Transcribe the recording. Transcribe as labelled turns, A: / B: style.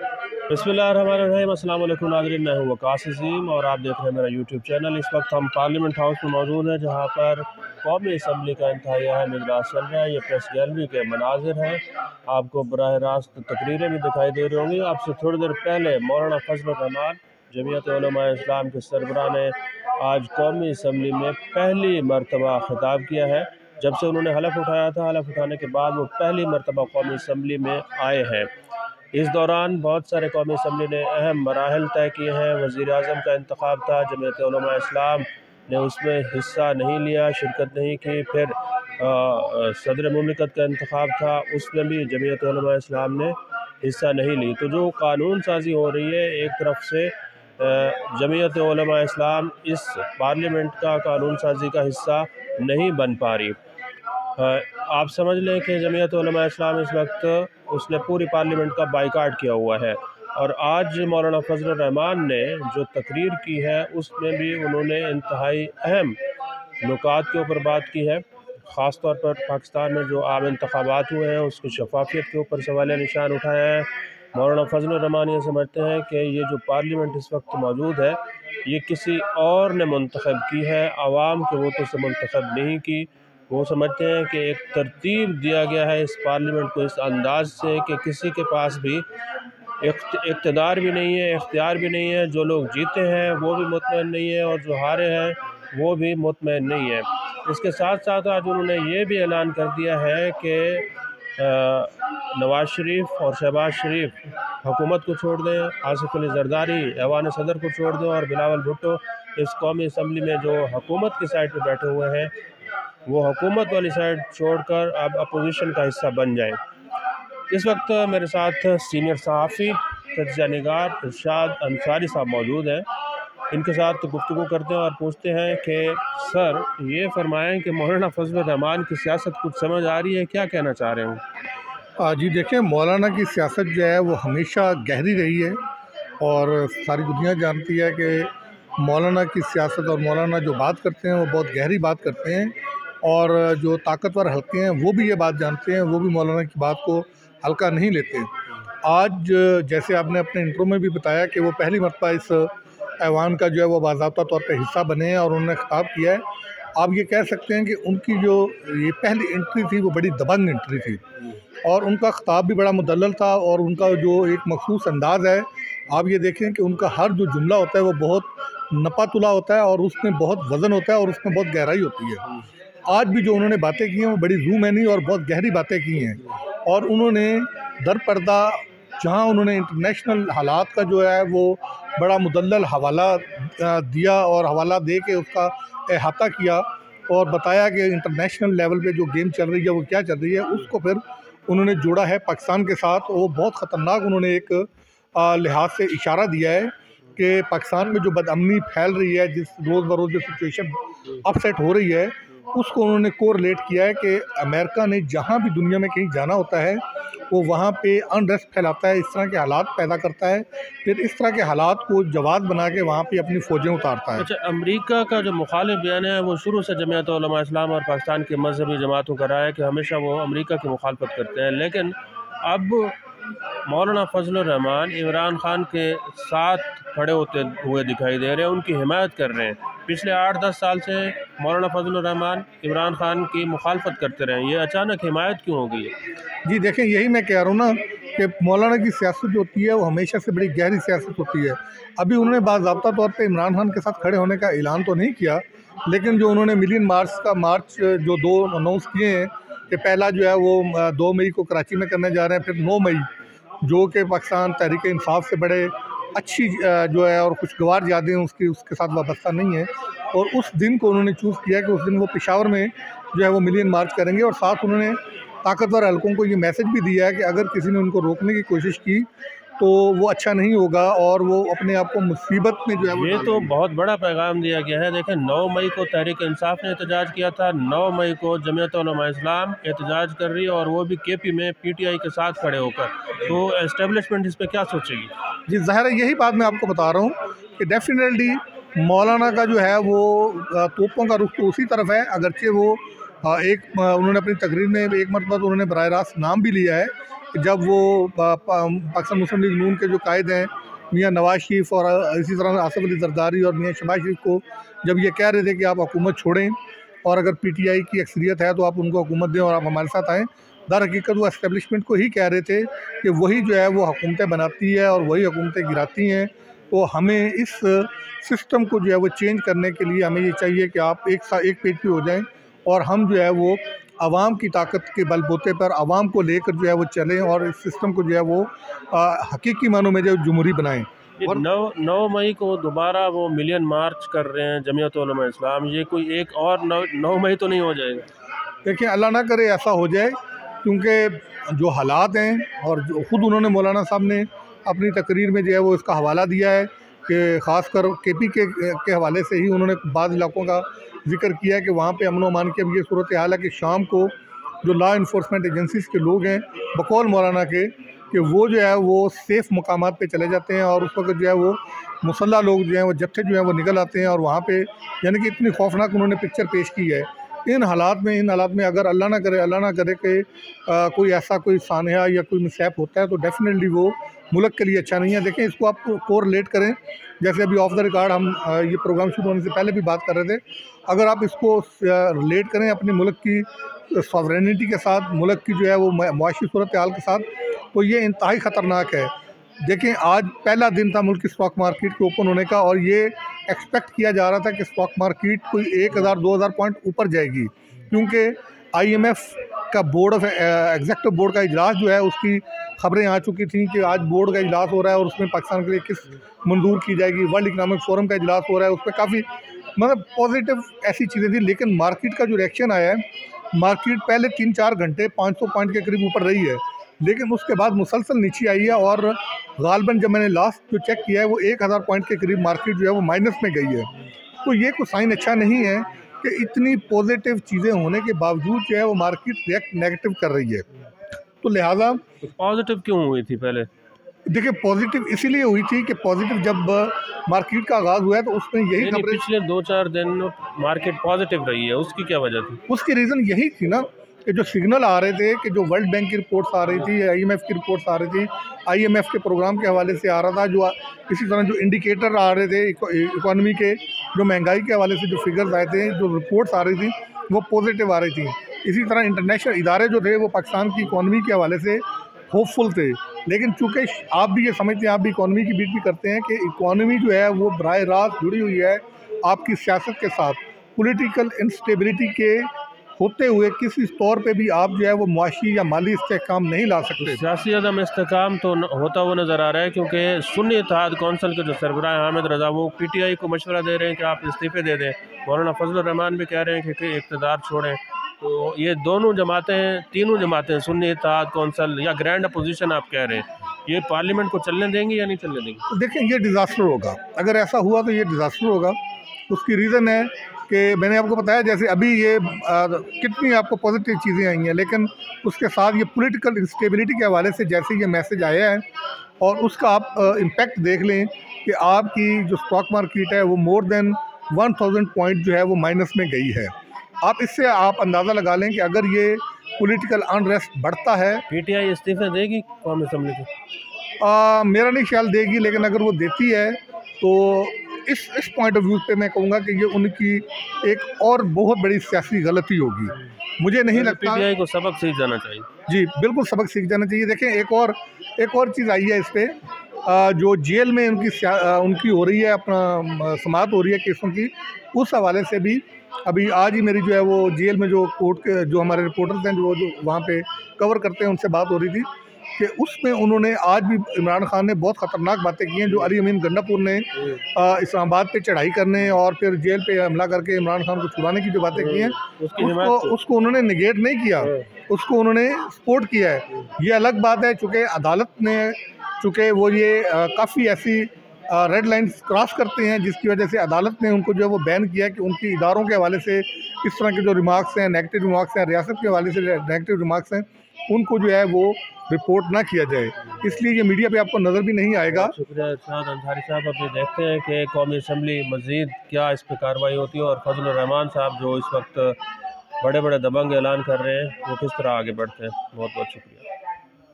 A: बिस्मिल्लाहिर्रहमानिर्रहीम। अस्सलाम वालेकुम नाज़रीन, मैं हूँ वकास अज़ीम और आप देख रहे हैं मेरा यूट्यूब चैनल। इस वक्त हम पार्लियामेंट हाउस में मौजूद हैं, जहाँ पर कौमी असम्बली का इंतहाई अहम इजलास चल रहा है। ये प्रेस गैलरी के मनाजिर हैं। आपको बराह रास्त तकरीरें भी दिखाई दे रही होंगी। आपसे थोड़ी देर पहले मौलाना फजलुर रहमान जमीयत उलमा इस्लाम के सरबराह ने आज कौमी असम्बली में पहली मरतबा खिताब किया है। जब से उन्होंने हलफ उठाया था, हलफ उठाने के बाद वो पहली मरतबा कौमी असम्बली में आए हैं। इस दौरान बहुत सारे कौमी असम्बली ने अहम मराहल तय किए हैं। वज़ीर आज़म का इंतखाब था, जमीयत उलमा इस्लाम ने उसमें हिस्सा नहीं लिया, शिरकत नहीं की। फिर सदर मुमलिकत का इंतखाब था, उसमें भी जमीयत उलमा इस्लाम ने हिस्सा नहीं ली। तो जो कानून साजी हो रही है, एक तरफ से जमीयत उलमा इस्लाम इस पार्लियामेंट का कानून साजी का हिस्सा नहीं बन पा रही। आप समझ लें कि जमीयत उलमा इस्लाम इस वक्त उसने पूरी पार्लियामेंट का बाइकाट किया हुआ है। और आज मौलाना फजलुर रहमान ने जो तकरीर की है, उसमें भी उन्होंने इंतहाई अहम नुकात के ऊपर बात की है। ख़ास तौर पर पाकिस्तान में जो आम इंतखाबात हुए हैं, उसकी शफाफियत के ऊपर सवाल निशान उठाया है। मौलाना फजलुर रहमान ये समझते हैं कि ये जो पार्लियामेंट इस वक्त मौजूद है, ये किसी और ने मुंतखब की है, आवाम के वोटों से मुंतखब नहीं की। वो समझते हैं कि एक तरतीब दिया गया है इस पार्लियामेंट को इस अंदाज से कि किसी के पास भी इक़्तिदार भी नहीं है, इख्तियार भी नहीं है। जो लोग जीते हैं वो भी मुतमईन नहीं है और जो हारे हैं वो भी मुतमईन नहीं है। इसके साथ साथ आज उन्होंने ये भी ऐलान कर दिया है कि नवाज़ शरीफ और शहबाज शरीफ हुकूमत को छोड़ दें, आसिफ अली जरदारी ऐवान सदर को छोड़ दें और बिलावल भुट्टो इस कौमी असम्बली में जो हुकूमत की साइड पर बैठे हुए हैं, वो हुकूमत वाली साइड छोड़कर अब अपोजिशन का हिस्सा बन जाए। इस वक्त मेरे साथ सीनियर सहाफ़ी तज्ज़िया निगार इरशाद अंसारी साहब मौजूद हैं। इनके साथ गुफ्तगू करते हैं और पूछते हैं कि सर, ये फरमाएं कि मौलाना फजलुर रहमान की सियासत कुछ समझ आ रही है, क्या कहना चाह रहे हो?
B: जी देखिए, मौलाना की सियासत जो है वो हमेशा गहरी रही है और सारी दुनिया जानती है कि मौलाना की सियासत और मौलाना जो बात करते हैं वो बहुत गहरी बात करते हैं और जो ताकतवर हल्के हैं वो भी ये बात जानते हैं, वो भी मौलाना की बात को हल्का नहीं लेते। आज जैसे आपने अपने इंट्रो में भी बताया कि वो पहली मरतबा इस ऐवान का जो है वो बाज़ाब्ता तौर पे हिस्सा बने हैं और उन्होंने खिताब किया है। आप ये कह सकते हैं कि उनकी जो ये पहली एंट्री थी वो बड़ी दबंग एंट्री थी और उनका खिताब भी बड़ा मुदल्लल था और उनका जो एक मखसूस अंदाज़ है, आप ये देखें कि उनका हर जो जुमला होता है वो बहुत नपा-तुला होता है और उसमें बहुत वज़न होता है और उसमें बहुत गहराई होती है। आज भी जो उन्होंने बातें की हैं वो बड़ी ज़ूम-ऐनी और बहुत गहरी बातें की हैं और उन्होंने दर पर्दा जहाँ उन्होंने इंटरनेशनल हालात का जो है वो बड़ा मुदल्लल हवाला दिया और हवाला दे के उसका अहाता किया और बताया कि इंटरनेशनल लेवल पे जो गेम चल रही है वो क्या चल रही है, उसको फिर उन्होंने जोड़ा है पाकिस्तान के साथ। वो बहुत ख़तरनाक उन्होंने एक लिहाज से इशारा दिया है कि पाकिस्तान में जो बदअमनी फैल रही है, जिस रोज़ बरोज़ जो सिचुएशन अपसेट हो रही है, उसको उन्होंने कोरिलेट किया है कि अमेरिका ने जहाँ भी दुनिया में कहीं जाना होता है वो वहाँ पे अनरेस्ट फैलाता है, इस तरह के हालात पैदा करता है, फिर इस तरह के हालात को जवाब बना के वहाँ पे अपनी फ़ौजें उतारता है।
A: अच्छा, अमेरिका का जो मुखालिफ बयान है वो शुरू से जमीयत उलमा इस्लाम और पाकिस्तान के मजहबी जमातों का रहा है कि हमेशा वो अमेरिका की मुखालफत करते हैं। लेकिन अब मौलाना फजलुर रहमान इमरान खान के साथ खड़े होते हुए दिखाई दे रहे हैं, उनकी हिमायत कर रहे हैं। पिछले 8-10 साल से मौलाना फजलुर रहमान इमरान खान की मुखालफत करते रहे, ये अचानक हिमायत क्यों हो गई है?
B: जी देखें, यही मैं कह रहा हूँ ना कि मौलाना की सियासत जो होती है वो हमेशा से बड़ी गहरी सियासत होती है। अभी उन्होंने बाज़ाब्ता तौर पे इमरान खान के साथ खड़े होने का ऐलान तो नहीं किया, लेकिन जो उन्होंने मिलियन मार्च जो 2 अनाउंस किए हैं कि पहला जो है वो 2 मई को कराची में करने जा रहे हैं, फिर 9 मई जो कि पाकिस्तान तहरीक इंसाफ से बड़े अच्छी जो है और खुशगवार यादें उसके साथ वाबस्ता नहीं है और उस दिन को उन्होंने चूज़ किया कि उस दिन वो पेशावर में जो है वो मिलियन मार्च करेंगे और साथ उन्होंने ताकतवर हलकों को ये मैसेज भी दिया है कि अगर किसी ने उनको रोकने की कोशिश की तो वो अच्छा नहीं होगा और वो अपने आप को मुसीबत में जो है वो
A: ये तो बहुत बड़ा पैगाम दिया गया है। देखें, 9 मई को तहरीक इंसाफ ने एहतजाज किया था, 9 मई को जमीयत उलमा इस्लाम एहतजाज कर रही है और वो भी केपी में पीटीआई के साथ खड़े होकर। तो एस्टेब्लिशमेंट इस पर क्या सोचेगी?
B: जी ज़ाहिर है, यही बात मैं आपको बता रहा हूँ कि डेफिनेटली मौलाना का जो है वो तोपों का रुख तो उसी तरफ है, अगरचे वो उन्होंने अपनी तकरीर में एक मरतबा तो उन्होंने बराह रास्त नाम भी लिया है जब वो पाकिस्तान मुस्लिम लीग नून के जो कायद हैं मियाँ नवाज शरीफ और इसी तरह आसिफ अली जरदारी और मियाँ शहबाज शरीफ को जब ये कह रहे थे कि आप हुकूमत छोड़ें और अगर पीटीआई की अक्सरियत है तो आप उनको हुकूमत दें और आप हमारे साथ आएँ, दर हकीकत वो एस्टेब्लिशमेंट को ही कह रहे थे कि वही जो है वो हुकूमतें बनाती है और वही हुकूमतें गिराती हैं। तो हमें इस सिस्टम को जो है वो चेंज करने के लिए हमें ये चाहिए कि आप एक पेज पे हो जाएं और हम जो है वो आवाम की ताकत के बलबूते पर आवाम को लेकर जो है वो चलें और इस सिस्टम को जो है वो हकीकी मानों में जो जमहूरी बनाएं।
A: और 9 मई को दोबारा वो मिलियन मार्च कर रहे हैं जमीयत उलमा इस्लाम, ये कोई एक और 9 मई तो नहीं हो जाएगा? देखिए,
B: अल्लाह ना करे ऐसा हो जाए, क्योंकि जो हालात हैं और जो ख़ुद उन्होंने मौलाना साहब ने अपनी तकरीर में जो है वो इसका हवाला दिया है कि ख़ासकर केपी के हवाले से ही उन्होंने बाद इलाकों का जिक्र किया है कि वहाँ पे अमन अमान की अब ये सूरत हाल है कि शाम को जो लॉ इन्फोर्समेंट एजेंसीज़ के लोग हैं बकौल मौलाना के कि वो जो है वो सेफ़ मकामात पे चले जाते हैं और उस वक्त जो है वो मुसल्ला लोग जो हैं वो जत्थे जो हैं वो निकल आते हैं और वहाँ पे यानी कि इतनी खौफनाक उन्होंने पिक्चर पेश की है। इन हालात में अगर अल्लाह ना करे कि कोई ऐसा कोई सानहा या कोई मिसहैप होता है तो डेफिनेटली वो मुल्क के लिए अच्छा नहीं है। देखें, इसको आप कोरिलेट करें, जैसे अभी ऑफ द रिकॉर्ड हम ये प्रोग्राम शुरू होने से पहले भी बात कर रहे थे, अगर आप इसको रिलेट करें अपने मुल्क की सॉवरेनिटी के साथ, मुल्क की जो है वो मुआशी सूरत हाल के साथ, तो ये इंतहाई ख़तरनाक है। देखें, आज पहला दिन था मुल्क की स्टॉक मार्केट के ओपन होने का और ये एक्सपेक्ट किया जा रहा था कि स्टॉक मार्केट कोई 1000-2000 पॉइंट ऊपर जाएगी, क्योंकि IMF का बोर्ड ऑफ एग्जेक्टिव बोर्ड का इजलास जो है उसकी खबरें आ चुकी थी कि आज बोर्ड का इजलास हो रहा है और उसमें पाकिस्तान के लिए किस मंजूर की जाएगी। वर्ल्ड इकनॉमिक फोरम का इजलास हो रहा है, उस पर काफ़ी मतलब पॉजिटिव ऐसी चीज़ें थी। लेकिन मार्केट का जो रिएक्शन आया है, मार्केट पहले 3-4 घंटे 500 पॉइंट के करीब ऊपर रही है, लेकिन उसके बाद मुसलसल नीचे आई है और गालबन जब मैंने लास्ट जो चेक किया है वो 1000 पॉइंट के करीब मार्केट जो है वो माइनस में गई है। तो ये कोई साइन अच्छा नहीं है कि इतनी पॉजिटिव चीज़ें होने के बावजूद जो है वो मार्केट रिएक्ट नेगेटिव कर रही है। तो लिहाजा
A: पॉजिटिव क्यों हुई थी पहले?
B: देखिए, पॉजिटिव इसीलिए हुई थी कि पॉजिटिव जब मार्केट का आगाज़ हुआ है तो उसमें यही खबरें
A: पिछले 2-4 दिन मार्केट पॉजिटिव रही है, उसकी क्या वजह थी?
B: उसकी रीज़न यही थी ना कि जो सिग्नल आ रहे थे कि जो वर्ल्ड बैंक की रिपोर्ट्स आ रही थी, IMF की रिपोर्ट्स आ रही थी, IMF के प्रोग्राम के हवाले से आ रहा था, जो इसी तरह जो इंडिकेटर आ रहे थे इकोनॉमी के, जो महंगाई के हवाले से जो फिगर्स आए थे, जो रिपोर्ट्स आ रही थी वो पॉजिटिव आ रही थी। इसी तरह इंटरनेशनल इदारे जो थे वो पाकिस्तान की इकोनॉमी के हवाले से होपफुल थे। लेकिन चूँकि आप भी ये समझते हैं, आप भी इकोनॉमी की बीट भी करते हैं कि इकोनॉमी जो है वो बराह रास्त जुड़ी हुई है आपकी सियासत के साथ। पॉलिटिकल इंस्टेबिलिटी के होते हुए किसी तौर पे भी आप जो है वो मुआशी या माली इस्तेहकाम नहीं ला सकते।
A: सियासी अदम इस्तेहकाम तो होता हुआ नज़र आ रहा है, क्योंकि सुन्नी इत्तेहाद कौंसिल के जो सरबराह हामिद रज़ा वो PTI को मशवरा दे रहे हैं कि आप इस्तीफ़े दे दें। मौलाना फजलुर रहमान भी कह रहे हैं कि इक़्तिदार छोड़ें। तो ये दोनों जमातें, तीनों जमातें, सुन्नी इत्तेहाद कौंसिल या ग्रैंड अपोजिशन आप कह रहे हैं, ये पार्लियामेंट को चलने देंगे या नहीं चलने देंगे?
B: तो देखें, ये डिज़ास्टर होगा। अगर ऐसा हुआ तो ये डिज़ास्टर होगा। उसकी रीज़न है कि मैंने आपको बताया, जैसे अभी ये कितनी आपको पॉजिटिव चीज़ें आई हैं, लेकिन उसके साथ ये पॉलिटिकल इंस्टेबिलिटी के हवाले से जैसे ये मैसेज आया है और उसका आप इम्पैक्ट देख लें कि आपकी जो स्टॉक मार्केट है वो मोर देन 1000 पॉइंट जो है वो माइनस में गई है। आप इससे आप अंदाज़ा लगा लें कि अगर ये पॉलिटिकल अनरेस्ट बढ़ता है,
A: PTI इस्तीफे देगी कौमी असम्बली को?
B: मेरा नहीं ख्याल देगी, लेकिन अगर वो देती है तो इस पॉइंट ऑफ व्यू पे मैं कहूँगा कि ये उनकी एक और बहुत बड़ी सियासी गलती होगी। मुझे नहीं लगता।
A: PTI को सबक सीख जाना चाहिए।
B: जी बिल्कुल, सबक सीख जाना चाहिए। देखें, एक और चीज़ आई है इस पर, जो जेल में उनकी हो रही है, अपना समाअत हो रही है केसों की, उस हवाले से भी अभी आज ही मेरी जो है वो जेल में जो कोर्ट के जो हमारे रिपोर्टर्स हैं जो वहाँ पे कवर करते हैं उनसे बात हो रही थी कि उसमें उन्होंने आज भी इमरान खान ने बहुत ख़तरनाक बातें की हैं। जो अली अमीन गंडापुर ने इस्लामाबाद पे चढ़ाई करने और फिर जेल पे हमला करके इमरान खान को छुड़ाने की जो बातें की हैं, उसको उन्होंने निगेट नहीं किया, उसको उन्होंने सपोर्ट किया है। ये अलग बात है, चूँकि वो ये काफ़ी ऐसी रेड लाइन्स क्रॉस करते हैं जिसकी वजह से अदालत ने उनको जो है वो बैन किया कि उनकी इदारों के हवाले से इस तरह के जो रिमार्क्स हैं, नेगेटिव रिमार्क्स हैं, रियासत के हवाले से नेगेटिव रिमार्क्स हैं, उनको जो है वो रिपोर्ट ना किया जाए। इसलिए ये मीडिया पे आपको नज़र भी नहीं आएगा।
A: शुक्रिया इरशाद अंसारी साहब। अब ये देखते हैं कि कौमी असम्बली मज़ीद क्या इस पर कार्रवाई होती है और फजलुर रहमान साहब जो इस वक्त बड़े बड़े दबंग ऐलान कर रहे हैं वो किस तरह आगे बढ़ते हैं। बहुत बहुत शुक्रिया।